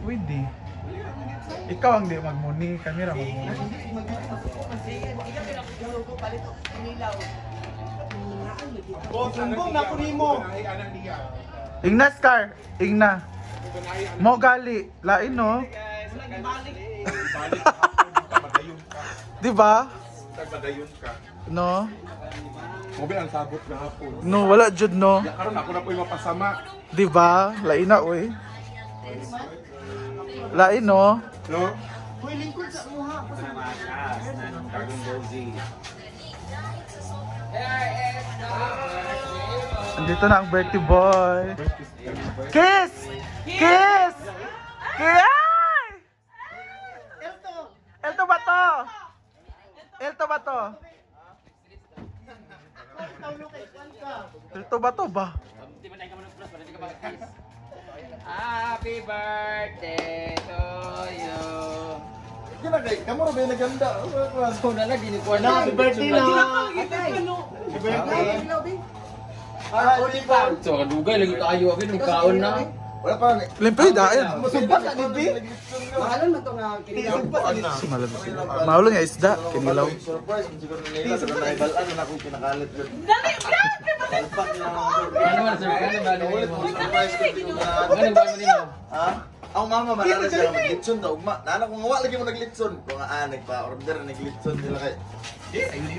Pwede. Ikaw ang di magmuni, kami ra magmuni. Sumbong na kunin mo. Ingna Scar, ingna. Mo gali, lain no. Di ba? Tagpadayon ka. No. Mobi ang sabot gahapon. No, wala jud no. Karon ako na po yung mapasama. Di ba? Lain na oy. Lain no. No? Hoy, lingkod sa muha. Andito na ang birthday boy. Kiss! Kiss! Kiss! Elto ba to? Elto ba to? Elto ba to ba? Happy birthday to you. Ginagay, kamu rin naganda. So na lagi ni Kuan. Happy birthday na. Happy birthday. So kadugay lagi kaayo agad ng kaon na. Wala pa. Limpay dayon. Masubas na ni Mahalon man to nga kinilaw. Maulong nga isda, kinilaw. Surprise, siguro nila sa naibalan na ako pinakalit ko. Ano man sir? Ano ba ni mo? Surprise ko din na. Ano ba ni mo? Ha? Ang mama manala siya maglitson daw. Nana kung wa lagi mo naglitson. Kung nagpa-order naglitson sila kay.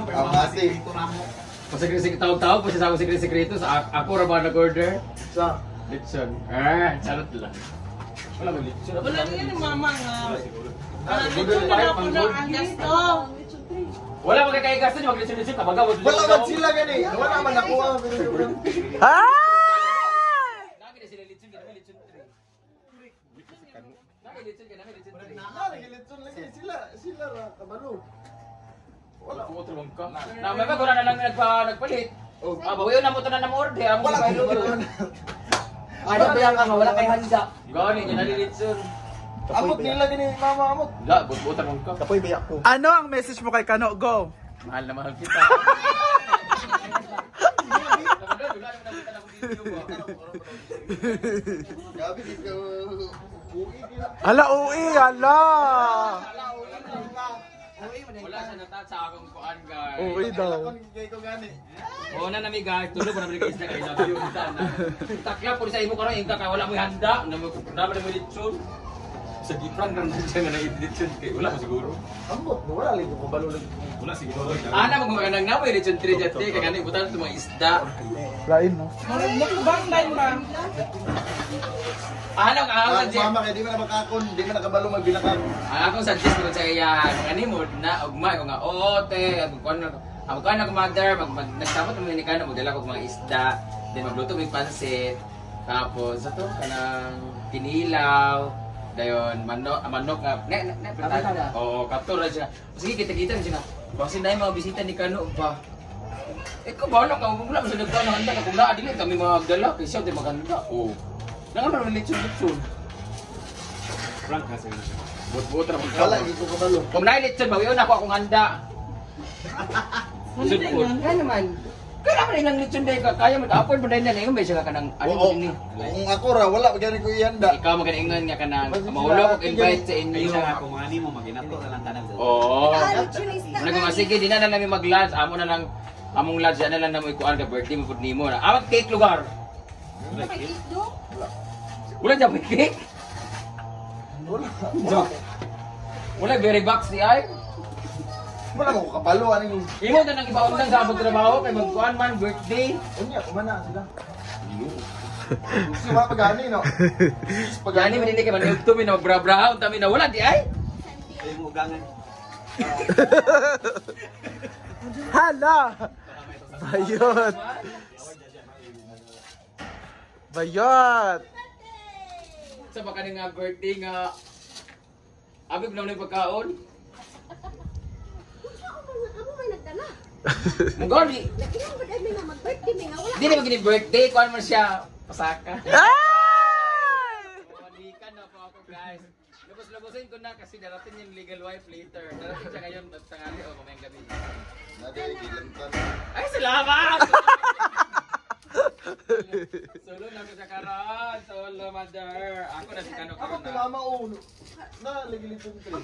Ang mati. Pasigre-sigre tawag-tawag pa siya sa sikre-sikreto sa ako ra ba nag-order? Sa Litson. Charot lang. Wala ba litson? Wala yan yung mama nga. Litson Litson na po na ang gasto. Wala ba kay gasto niyo mag-litson-litson kabaga mo. wala man sila gani. Wala man ako. Ay! Lagi na sila litson ganun litson 3. Lagi litson ganun litson 3. Naglitson lagi sila ra kabalo. Wala ko utro ka. Na may ba na lang nagpalit. Bawiyon na mo to na order. Amo Wala kay ko Lolo. Ano ba yan ka? Wala kay handa. Gani niya nalilitson. Amot nila gani mama amot. La, buta mo ka. Kapoy bayak ko. Ano ang message mo kay Kano? Go! Mahal na mahal kita. Gabi di ka Hala, uwi! Hala! Wala siya natat sa akong kuan guys. Uwi daw. kay ko gani. Oo na nami guys, tulo ko na bigay isda kay sabi yun na. Takla po sa imo karon ingka kay wala mo handa, na mo litson. Sa gipran ran siya nga na-litson kay wala mo siguro. Amot wala lagi ko kabalo lagi. Wala siguro. Ana mo mga nang namoy litson 3 jate kay kanang butan sa mga isda. Lain no? Nakubang line ba? Ano ka ako sa Mama kay di man makakon, di man nakabalo magbilakag. akong suggest ko sa iya kani mo na ugma ko nga oo te kuan ako kan ako mother nagtapot mo ni kana magdala ko mga isda then magluto mig pansit tapos ato kanang kinilaw dayon manok nga oo kapto ra siya sige kita siya kasi dai mga bisita ni Kano ba ikaw ba ka wala mo sa nagtaon ng handa kung naa dili kami magdala kay siya di maganda oo nangan ra litson Frank kasi na siya. Buot ra pag Wala lagi ko kabalo. kung naay litson bawion ako akong handa. Sud po. Nga naman. Kaya man ilang litson day ka kaya mo apol mo dai na ingon may siya ka kanang ano Oo. din ni. Kung ako ra wala gani ko ihanda. Ikaw maganingon nga kanang maulo ko invite sa inyo. Kung ani mo maginato na lang tanan. Oo. Ano kung sige di na lang namin mag-lunch, amo na lang among lunch na lang namo ikuan ka birthday mo pud nimo na. Amag cake lugar. Wala jud cake. Wala. Wala very box di ay. Wala ko kabalo ani. Imo na nang ibaon lang sa abot trabaho kay magkuan man birthday. Unya kumana sila. Gusto ba pagani no? Pagani man hindi kay man YouTube na magbra-brahaw tami na wala di ay. Ay mo gangan. Hala! Bayot! Bayot! Sa baka nga birthday nga abi na yung pagkaon. Ako may nagdala. Munggali. Nakilang ba dahil na mag-birthday may nga wala. Hindi naman gini birthday kuan man siya pasaka. Ay! Walikan na po ako guys. Lubos-lubos Pausin ko na kasi darating yung legal wife later. Darating siya ngayon at tangali o mamayang gabi. Nadigilantan. Ay, salamat! Solo na ko sa karon. Solo, mother. Ako na si Kano Ako karon ti na. mama uno. Na ligilipon ko.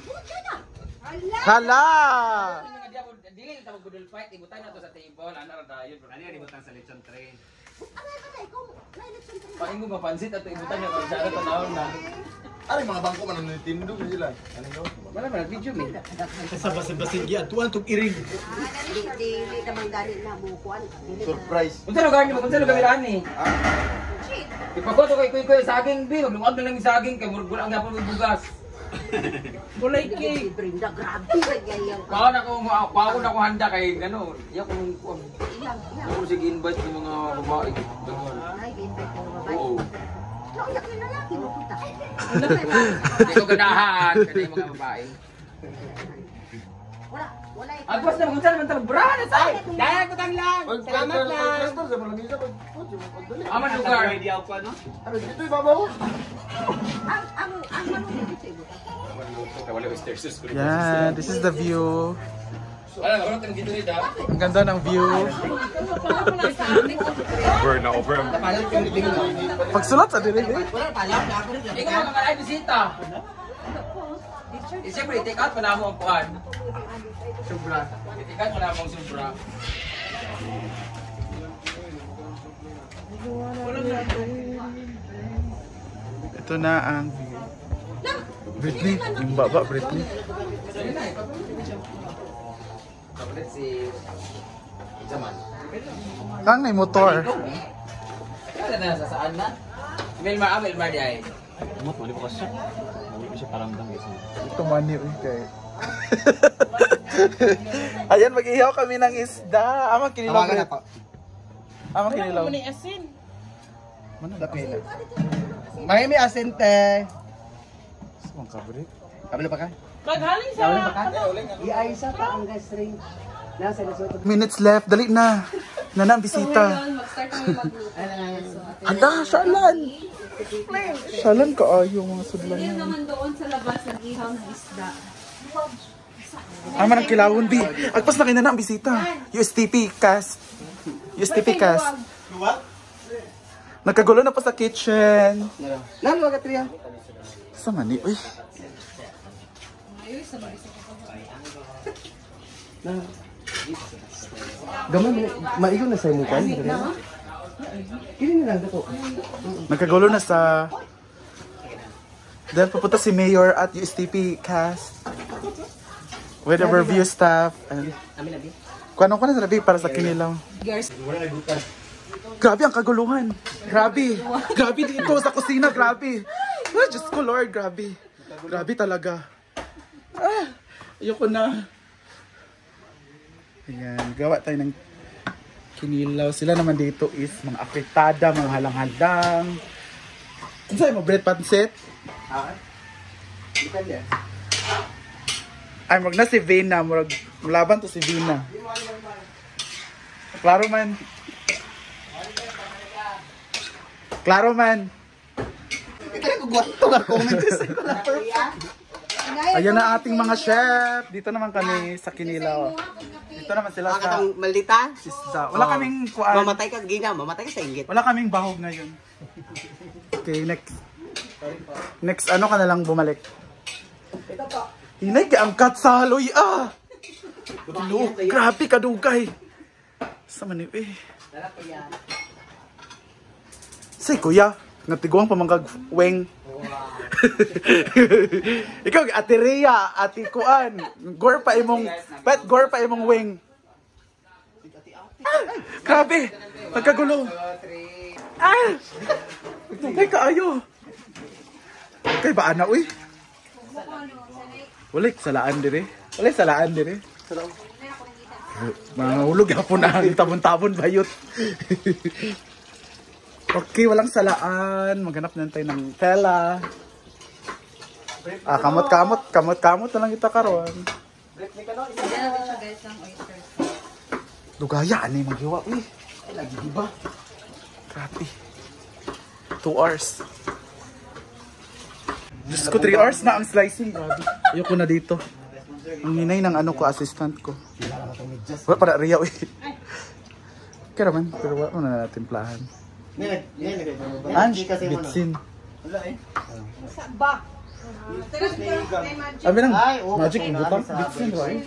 Hala! Dili kita mag-budol fight. Ibutan na to sa table. Ano ra dayon? Ano yung ibutang sa lechon tray? Paing mo mapansit at ibutan niya kung saan tanawon na. Ari mga bangko man ang nitindog na sila. Ano yun? Wala ba nag-video me? Sa basig-basig yan. Tuwan tong iring. Dili naman ganit na bukuan. Surprise. Unsa lugar niyo? Unsa lugar ni? Ipagoto kay kuy saging bi, maglungag na lang yung saging kay murag ang gapon may bugas. Bulay Si cake. Brenda, grabe ra gayang. Kaon ako na ko handa kay gano. Iya ko Ilang. ako sige invite ng mga babae. Ay, invite ko babae. Oo. Nauyak na lalaki mo kita. Hindi ko ganahan kay mga babae. Wala. Agwas na unsa man ta bra na say. Daya ko tang lang. Salamat lang. Sa malamisa ko. Aman lugar. Ready ako ano? Ano dito ibabaw? Ang manunod dito ibo. Wala ko stairs ko. Yan, this is the view. Wala wala tang dito ida. Ang ganda ng view. Pagsulat sa dili. Ikaw ang mga bisita. Siyempre, take out mo na mo ang kuhan. Sobra. Take out mo na mo ang sobra. Ito na ang view. Britney, yung baba Britney. Sige na, kapalit si Jaman. Ang may motor. Kaya na sa saan na? Melma di ay. Umot, mali pa siya. Mali pa siya paramdam guys. Ito mani kay. Ayan, mag-ihaw kami ng isda. Amang kinilaw. Amang kinilaw. Wala mo ni asin. Tapila. May asin te. Saan ka, Brit? Kabila pa ka? Maghaling sa Iaysa pa ang gastring. Nasa nasutot. Minutes left, dali na. Nana ang bisita. Mag-start kami magluto. Anda, shalan. Shalan ka ayo mga sudlan Yun yan. naman doon sa labas, nag-ihaw ng isda. Aman ang kilawon, B. Agpas na kayo na ang bisita. USTP cast. USTP cast. Nagkagulo na pa sa kitchen. Nalo ka triya. Sa mani, uy. Gaman maigo na sa imo kan. Kini na lang dako. Nagkagulo na sa... Dahil papunta si Mayor at USTP cast. With the review staff. And... Kuanong ko na sabi para sa kinilaw. Grabe ang kaguluhan. Grabe. Grabe dito sa kusina. Grabe. Ah, Diyos ko Lord. Grabe. Grabe talaga. Ah, ayoko na. Ayan. Gawa tayo ng kinilaw. Sila naman dito is mga afritada, mga halang-halang. Ano sa'yo mo? Bread pansit? Depende. Ay, mag na si Vina. Mulaban to si Vina. Klaro man. Klaro man. Ito ko gwato ka comment sa ko na perfect. Ayan na ating mga chef. Dito naman kami sa Kinilaw. Dito naman sila sa Katong maldita. isda. Wala kaming kuan. Mamatay ka gina, mamatay ka sa inggit. Wala kaming bahog ngayon. Okay, next. Next, ano ka na lang bumalik? Hinay ka angkat sa haloy. Ah! Look, grabe kadugay. Sa maniw eh. Say, kuya. Natiguang pamangkag weng. Ikaw, ate Rhea, ate Kuan. Gore pa imong, gore pa imong weng. Ah, grabe. Nagkagulo. Ah! Ay, kaayo. Kay ba ana, uy? Wala salaan dire. Wala salaan dire. Mga hulog hapon na ang tabon-tabon bayot. Okay, walang salaan. Maghanap na tayo ng tela. Ah, kamot na lang kita karon. Lugaya, ano yung maghiwa? Uy, lagi diba? Grabe. 2 hours. Diyos ko, 3 hours na ang slicing. Grabe. Ayoko na dito. Ang hinay ng ano ko, assistant ko. Wala para riyaw eh. Kaya naman, pero wala na natin plahan. Ange, bitsin. Ba? Abi ng magic butang, bitsin, right?